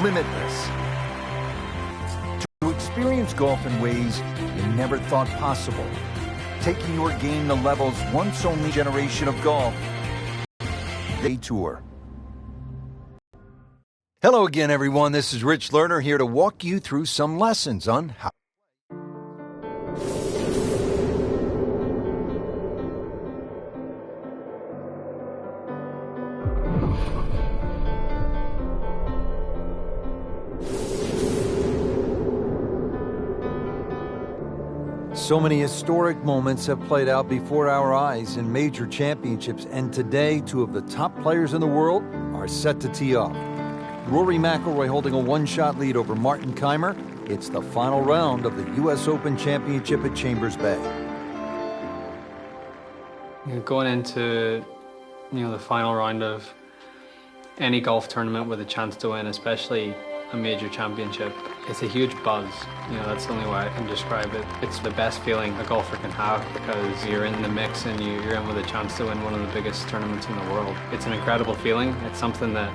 limitless. To experience golf in ways you never thought possible. Taking your game to levels once only generation of golf. Day Tour. Hello again, everyone. This is Rich Lerner here to walk you through some lessons on how. So many historic moments have played out before our eyes in major championships, and today, two of the top players in the world are set to tee off. Rory McIlroy holding a one-shot lead over Martin Kaymer. It's the final round of the U.S. Open Championship at Chambers Bay. Going into, the final round of any golf tournament with a chance to win, especially a major championship, it's a huge buzz. That's the only way I can describe it. It's the best feeling a golfer can have because you're in the mix and you're in with a chance to win one of the biggest tournaments in the world. It's an incredible feeling. It's something that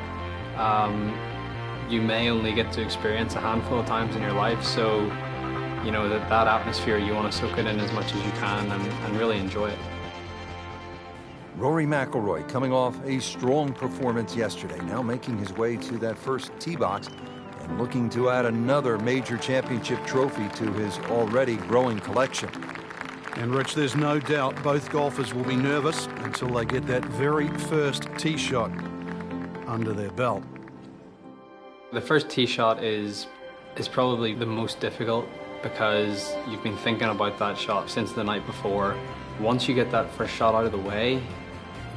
you may only get to experience a handful of times in your life. So, that atmosphere, you want to soak it in as much as you can and really enjoy it. Rory McIlroy coming off a strong performance yesterday, now making his way to that first tee box and looking to add another major championship trophy to his already growing collection. And Rich, there's no doubt both golfers will be nervous until they get that very first tee shot under their belt. The first tee shot is probably the most difficult because you've been thinking about that shot since the night before. Once you get that first shot out of the way,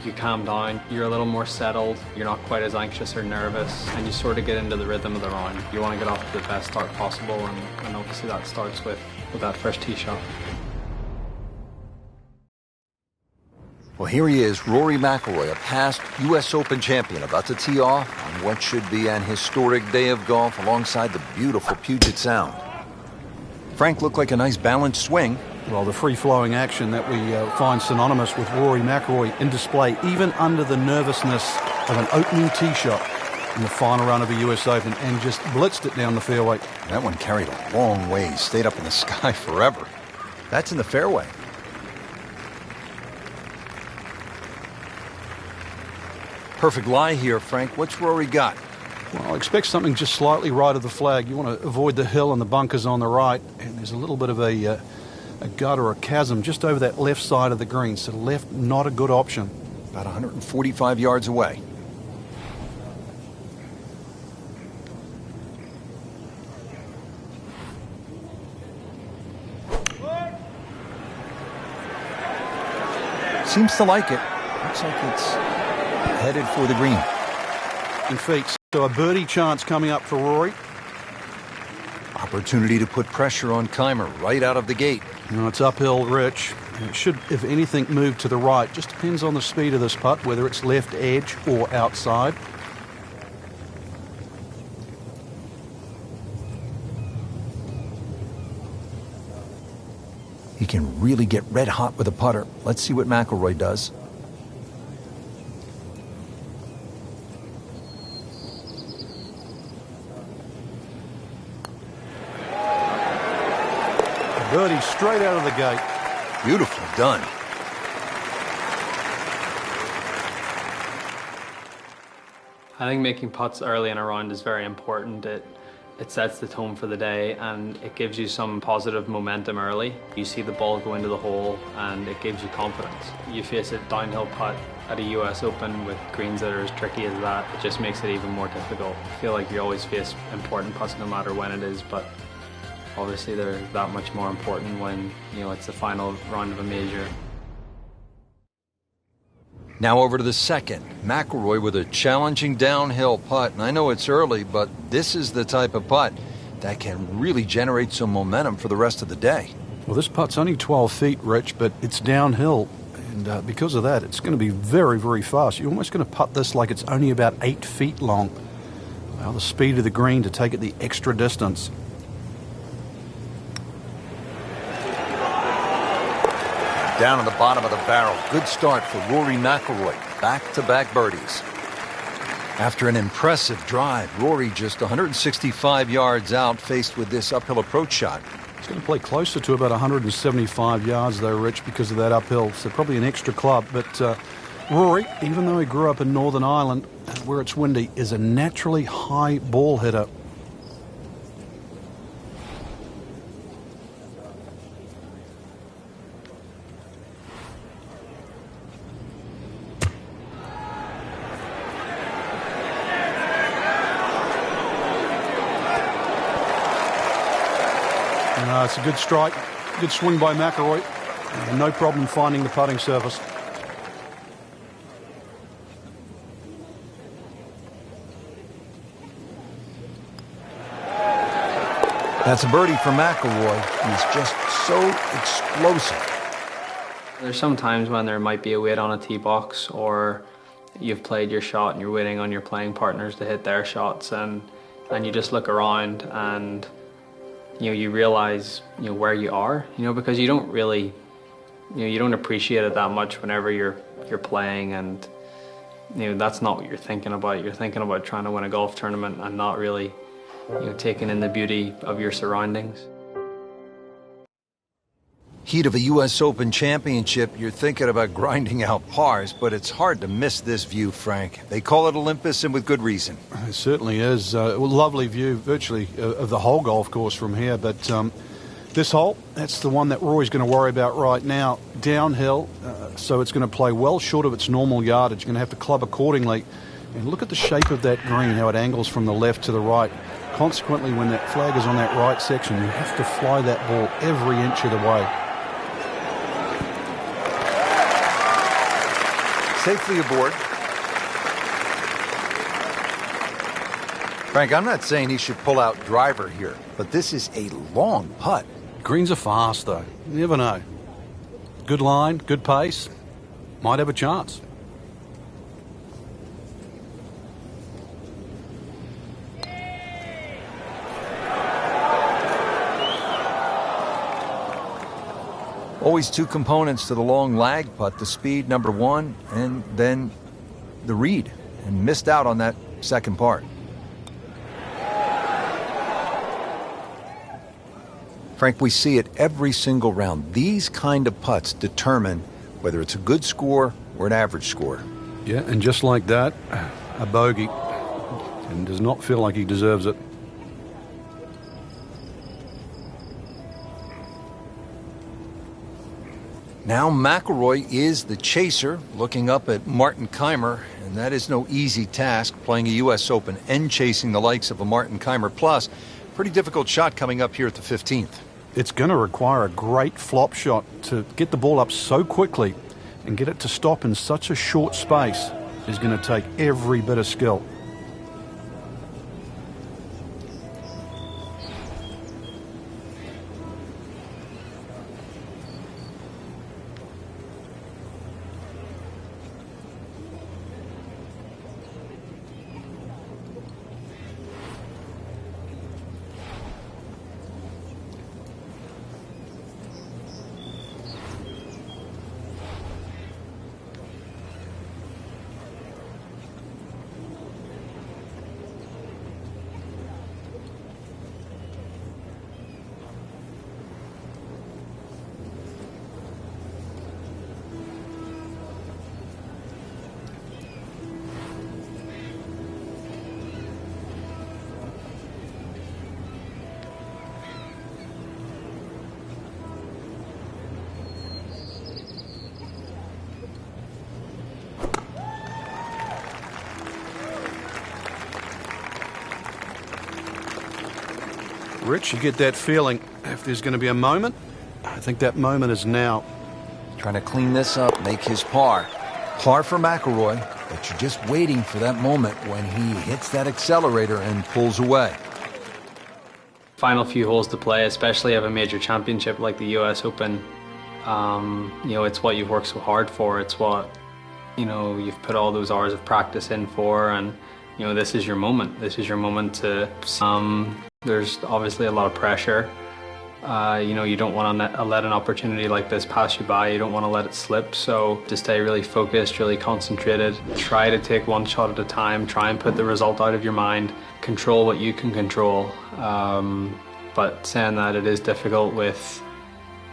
you calm down, you're a little more settled, you're not quite as anxious or nervous, and you sort of get into the rhythm of the round. You want to get off to the best start possible, and obviously that starts with that first tee shot. Well, here he is, Rory McIlroy, a past U.S. Open champion, about to tee off on what should be an historic day of golf alongside the beautiful Puget Sound. Frank looked like a nice balanced swing. Well, the free-flowing action that we find synonymous with Rory McIlroy in display, even under the nervousness of an opening tee shot in the final round of the U.S. Open, and just blitzed it down the fairway. That one carried a long way, stayed up in the sky forever. That's in the fairway. Perfect lie here, Frank. What's Rory got? Well, I expect something just slightly right of the flag. You want to avoid the hill and the bunkers on the right, and there's a little bit of a gut or a chasm just over that left side of the green. So left, not a good option. About 145 yards away. Seems to like it. Looks like it's headed for the green. In feet. So a birdie chance coming up for Rory. Opportunity to put pressure on Kaymer right out of the gate. It's uphill, Rich. It should, if anything, move to the right. Just depends on the speed of this putt, whether it's left edge or outside. He can really get red hot with a putter. Let's see what McIlroy does. Birdie straight out of the gate. Beautifully done. I think making putts early in a round is very important. It sets the tone for the day and it gives you some positive momentum early. You see the ball go into the hole and it gives you confidence. You face a downhill putt at a US Open with greens that are as tricky as that, it just makes it even more difficult. I feel like you always face important putts no matter when it is, but obviously they're that much more important when, it's the final round of a major. Now over to the second. McIlroy with a challenging downhill putt. And I know it's early, but this is the type of putt that can really generate some momentum for the rest of the day. Well, this putt's only 12 feet, Rich, but it's downhill. And because of that, it's going to be very, very fast. You're almost going to putt this like it's only about 8 feet long. Well, the speed of the green to take it the extra distance. Down at the bottom of the barrel. Good start for Rory McIlroy. Back-to-back birdies. After an impressive drive, Rory just 165 yards out, faced with this uphill approach shot. He's going to play closer to about 175 yards, though, Rich, because of that uphill. So probably an extra club. But Rory, even though he grew up in Northern Ireland, where it's windy, is a naturally high ball hitter. It's a good strike, good swing by McIlroy. No problem finding the putting surface. That's a birdie for McIlroy. He's just so explosive. There's some times when there might be a wait on a tee box, or you've played your shot and you're waiting on your playing partners to hit their shots, and you just look around and you realize where you are, because you don't really, you don't appreciate it that much whenever you're playing, and that's not what you're thinking about. You're thinking about trying to win a golf tournament and not really taking in the beauty of your surroundings. Heat of a U.S. Open championship, you're thinking about grinding out pars, but it's hard to miss this view, Frank. They call it Olympus, and with good reason. It certainly is. A lovely view, virtually, of the whole golf course from here. But this hole, that's the one that Rory's going to worry about right now. Downhill, so it's going to play well short of its normal yardage. You're going to have to club accordingly. And look at the shape of that green, how it angles from the left to the right. Consequently, when that flag is on that right section, you have to fly that ball every inch of the way. Safely aboard. Frank, I'm not saying he should pull out driver here, but this is a long putt. Greens are fast, though. You never know. Good line, good pace. Might have a chance. Always two components to the long lag putt, the speed, number one, and then the read, and missed out on that second part. Frank, we see it every single round. These kind of putts determine whether it's a good score or an average score. Yeah, and just like that, a bogey, and does not feel like he deserves it. Now McIlroy is the chaser, looking up at Martin Kaymer, and that is no easy task, playing a U.S. Open and chasing the likes of a Martin Kaymer. Plus, pretty difficult shot coming up here at the 15th. It's going to require a great flop shot to get the ball up so quickly and get it to stop in such a short space is going to take every bit of skill. Rich, you get that feeling. If there's going to be a moment, I think that moment is now. Trying to clean this up, make his par. Par for McIlroy, but you're just waiting for that moment when he hits that accelerator and pulls away. Final few holes to play, especially of a major championship like the U.S. Open. It's what you've worked so hard for. It's what, you've put all those hours of practice in for, and, this is your moment. This is your moment to... There's obviously a lot of pressure, You know, you don't want to let an opportunity like this pass you by. You don't want to let it slip. So to stay really focused, really concentrated, try to take one shot at a time, try and put the result out of your mind, control what you can control. But saying that, it is difficult with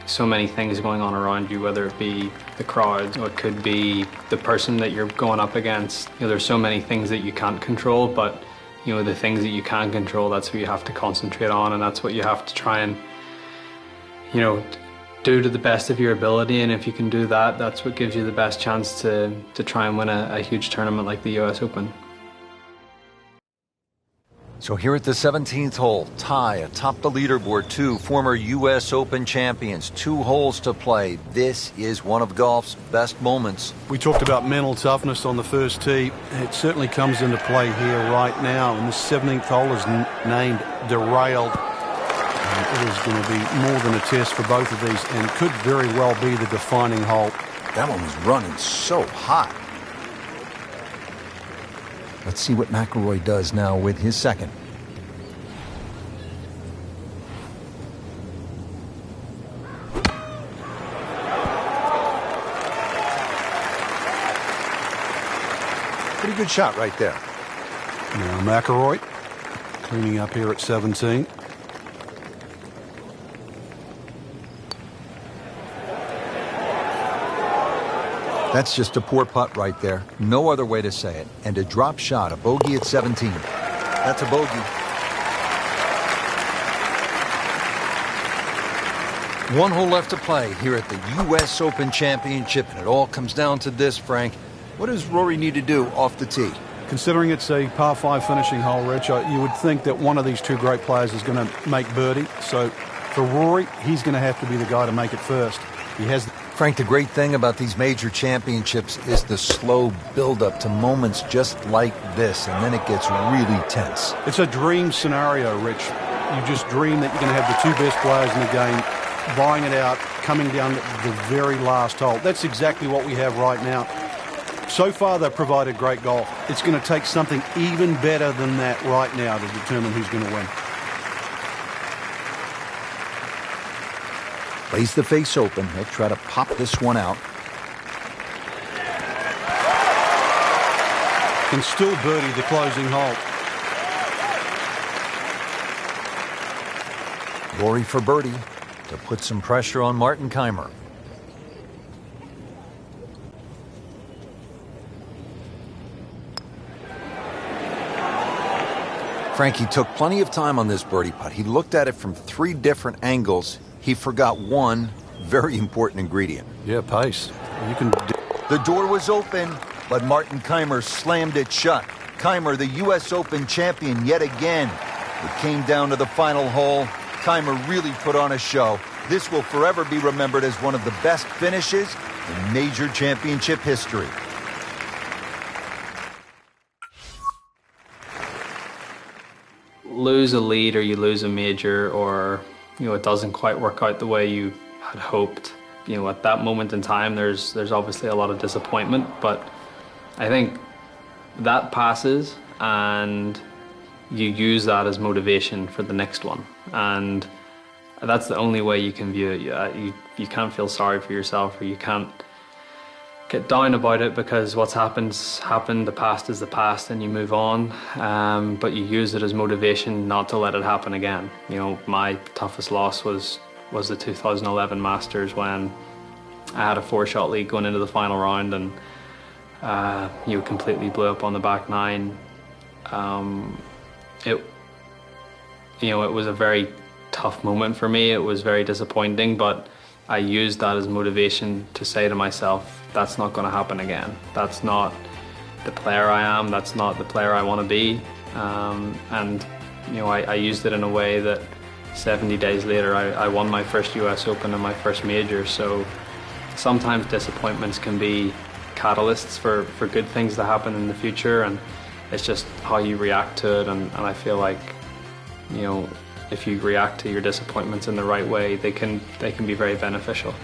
so many things going on around you, whether it be the crowd or it could be the person that you're going up against. You know, there's so many things that you can't control, but you know, the things that you can control, that's what you have to concentrate on, and that's what you have to try and, you know, do to the best of your ability. And if you can do that, that's what gives you the best chance to try and win a huge tournament like the US Open. So here at the 17th hole, tie atop the leaderboard, two former U.S. Open champions, 2 holes to play. This is one of golf's best moments. We talked about mental toughness on the first tee. It certainly comes into play here right now. And the 17th hole is named Derailed. And it is going to be more than a test for both of these and could very well be the defining hole. That one was running so hot. Let's see what McIlroy does now with his second. Pretty good shot right there. Now McIlroy cleaning up here at 17. That's just a poor putt right there. No other way to say it. And a drop shot, a bogey at 17. That's a bogey. One hole left to play here at the U.S. Open Championship, and it all comes down to this, Frank. What does Rory need to do off the tee? Considering it's a par 5 finishing hole, Rich, you would think that one of these two great players is going to make birdie. So for Rory, he's going to have to be the guy to make it first. He has... Frank, the great thing about these major championships is the slow build-up to moments just like this, and then it gets really tense. It's a dream scenario, Rich. You just dream that you're going to have the 2 best players in the game, buying it out, coming down to the very last hole. That's exactly what we have right now. So far, they've provided great golf. It's going to take something even better than that right now to determine who's going to win. Lays the face open. He'll try to pop this one out. Can still birdie the closing hole. Rory for birdie to put some pressure on Martin Kaymer. Frankie took plenty of time on this birdie putt. He looked at it from 3 different angles. He forgot one very important ingredient. Yeah, pace. You can. The door was open, but Martin Kaymer slammed it shut. Kaymer, the U.S. Open champion yet again. It came down to the final hole. Kaymer really put on a show. This will forever be remembered as one of the best finishes in major championship history. Lose a lead or you lose a major, or you know, it doesn't quite work out the way you had hoped. You know, at that moment in time, there's obviously a lot of disappointment, but I think that passes and you use that as motivation for the next one. And that's the only way you can view it. You can't feel sorry for yourself, or you can't get down about it, because what's happened's happened. The past is the past, and you move on. But you use it as motivation not to let it happen again. You know, my toughest loss was the 2011 Masters, when I had a 4-shot lead going into the final round, and you completely blew up on the back 9. It was a very tough moment for me. It was very disappointing, but I used that as motivation to say to myself, that's not going to happen again. That's not the player I am. That's not the player I want to be. And you know, I used it in a way that 70 days later, I won my first US Open and my first major. So sometimes disappointments can be catalysts for good things to happen in the future, and it's just how you react to it. And I feel like, you know, if you react to your disappointments in the right way, they can be very beneficial.